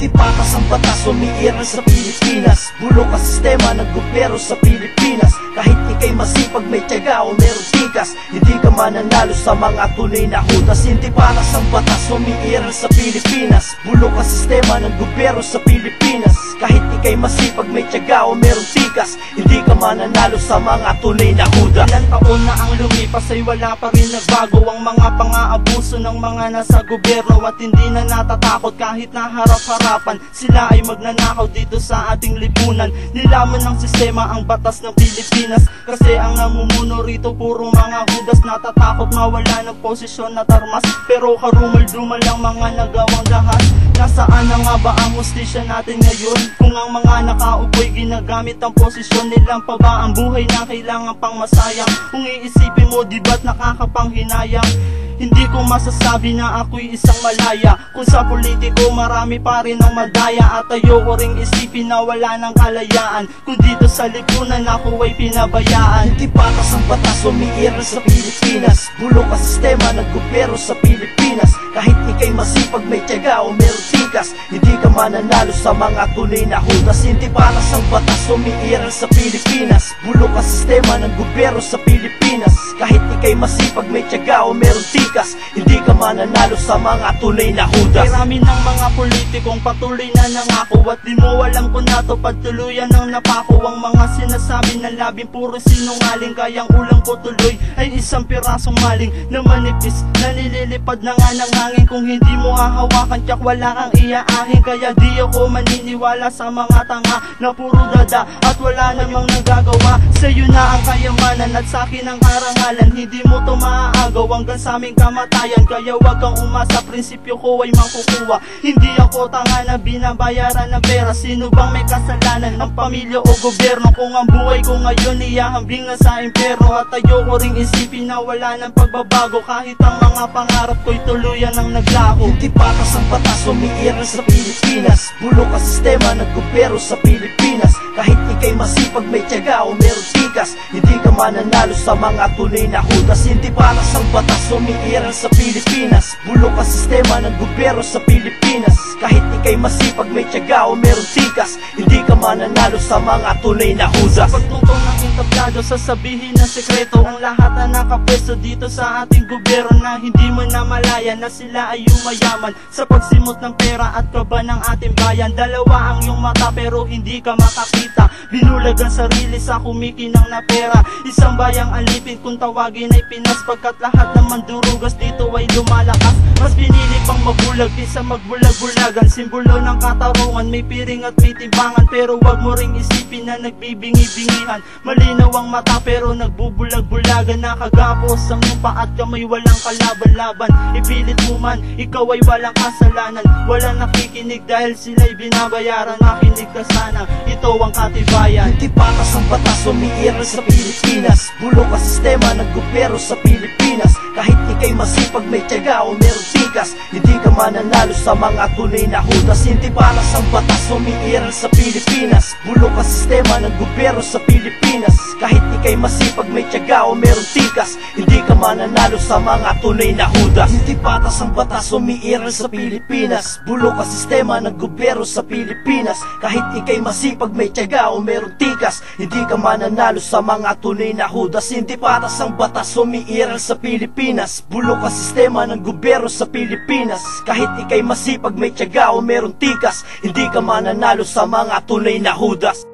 Hindi patas ang batas, umiiral sa Pilipinas. Bulok ang sistema ng gobyerno sa Pilipinas. Kahit ika'y masipag, may tiyaga o meron tikas, hindi ka mananalo sa mga tunay na hudas. Hindi patas ang batas, umiiral sa Pilipinas. Bulok ang sistema ng gobyerno sa Pilipinas. Kahit ika'y masipag, may tiyaga o meron tikas, hindi ka mananalo sa mga tunay na hudas. Ilang taon na ang lumipas ay wala pa rin nagbago ang mga pang-aabuso ng mga nasa gobyerno, at hindi na natatakot kahit na harap-harapan sila ay magnanakaw dito sa ating lipunan. Nilaman ng sistema ang batas ng Pilipinas kasi ang namumuno rito puro mga hudas. Natatakot mawala ng posisyon at armas, pero karumal-dumal lang mga nagawang dahas. Nasaan na nga ba ang hustisya natin ngayon? Kung ang mga nakaupo'y ginagamit ang posisyon nilang, pa ba ang buhay na kailangan pang masayang? Kung iisipin mo, di ba't nakakapanghinayang? Hindi ko masasabi na ako'y isang malaya, kung sa politiko marami pa rin ang madaya. At ayoko ring isipin na wala ng kalayaan, kung dito sa lipunan ako ay pinabayaan. Hindi patas ang batas, umiiral sa Pilipinas. Bulok ang sistema ng gobyerno sa Pilipinas. Kahit ika'y masipag, may tiyaga o meron tikas, hindi ka mananalo sa mga tunay na hudas. Hindi patas ang batas, umiiral sa Pilipinas. Bulok ang sistema ng gobyerno sa Pilipinas. Kahit ika'y masipag, may tiyaga o meron tikas, hindi ka mananalo sa mga tunay na hudas. Marami ng mga politikong patuloy na nangako, at di mo alam kung natupad tuluyan ng napako. Ang mga sinasabi ng labing puro sinungaling, kayang ulang ko tuloy ay isang pirasong maling na manipis na nililipad na nga ng hangin. Kung hindi mo hahawakan, tiyak wala kang iaahin. Kaya di ako maniniwala sa mga tanga na puro dada at wala namang nagagawa. Sa'yo na ang kayamanan at sa'kin ang karangalan, hindi mo to maaagaw hanggang sa aming kamatayan. Kaya wag kang umasa, prinsipyo ko ay makukuha. Hindi ako tanga na binabayaran ng pera. Sino bang may kasalanan, ang pamilya o gobyerno? Kung ang buhay ko ngayon iyahambing na sa impyerno, at ayoko ring isipin na wala ng pagbabago kahit ang mga pangarap ko'y tuluyan ng naglaho. Hindi patas ang batas, umiiral sa Pilipinas. Bulok ang sistema ng gobyerno sa Pilipinas. Kahit ika'y masipag, may tiyaga o meron tikas, hindi ka mananalo sa mga tunay na hudas. Hindi patas ang batas, umiiral sa Pilipinas. Bulok ang sistema ng gobyerno sa Pilipinas. Kahit ika'y masipag, may tiyaga o meron tikas, hindi ka mananalo sa mga tunay na hudas. Pagtutong ng entablado, sasabihin ng sekreto ang lahat na nakapwesto dito sa ating gobyerno, na hindi mo na malaya na sila ay umayaman sa pagsimot ng pera at kaba ng ating bayan. Dalawa ang iyong mata pero hindi ka makakita, binulag ang sarili sa kumikinang na pera. Isang bayang alipin kung tawagin ay Pinas, pagkat lahat ng mandurugas dito ay lumalakas. Mas pinili pang mabulag kaysa magbulag-bulagan. Simbolo ng katarungan, may piring at may timbangan, pero wag mo ring isipin na nagbibingi-bingihan. Malinaw ang mata pero nagbubulag-bulagan, nakagapos ang lupa at kamay walang kalaban-laban. Ipilit mo man, ikaw ay walang kasalanan. Walang nakikinig dahil sila'y binabayaran. Makinig ka sana, ito ang katibayan. Hindi patas ang batas, umiiral sa Pilipinas. Bulok ang sistema ng gobyerno sa Pilipinas. Kahit ika'y masipag, may tiyaga o meron tikas, hindi ka mananalo sa mga tunay na hudas. Hindi patas ang batas, umiiral sa Pilipinas. Bulok ang sistema ng gobyerno sa Pilipinas. Kahit ika'y masipag, may tiyaga o meron tikas, hindi ka mananalo sa mga tunay na hudas. Hindi patas ang batas, umiiral sa Pilipinas. Bulok ang sistema ng gobyerno sa Pilipinas. Kahit ika'y masipag, may tiyaga o meron tikas, hindi ka mananalo sa mga tunay na hudas. Hindi patas ang batas, umiiral sa Pilipinas. Bulok ang sistema ng gobyerno sa Pilipinas. Kahit ika'y masipag, may tiyaga o meron tikas, hindi ka mananalo sa mga tunay na hudas.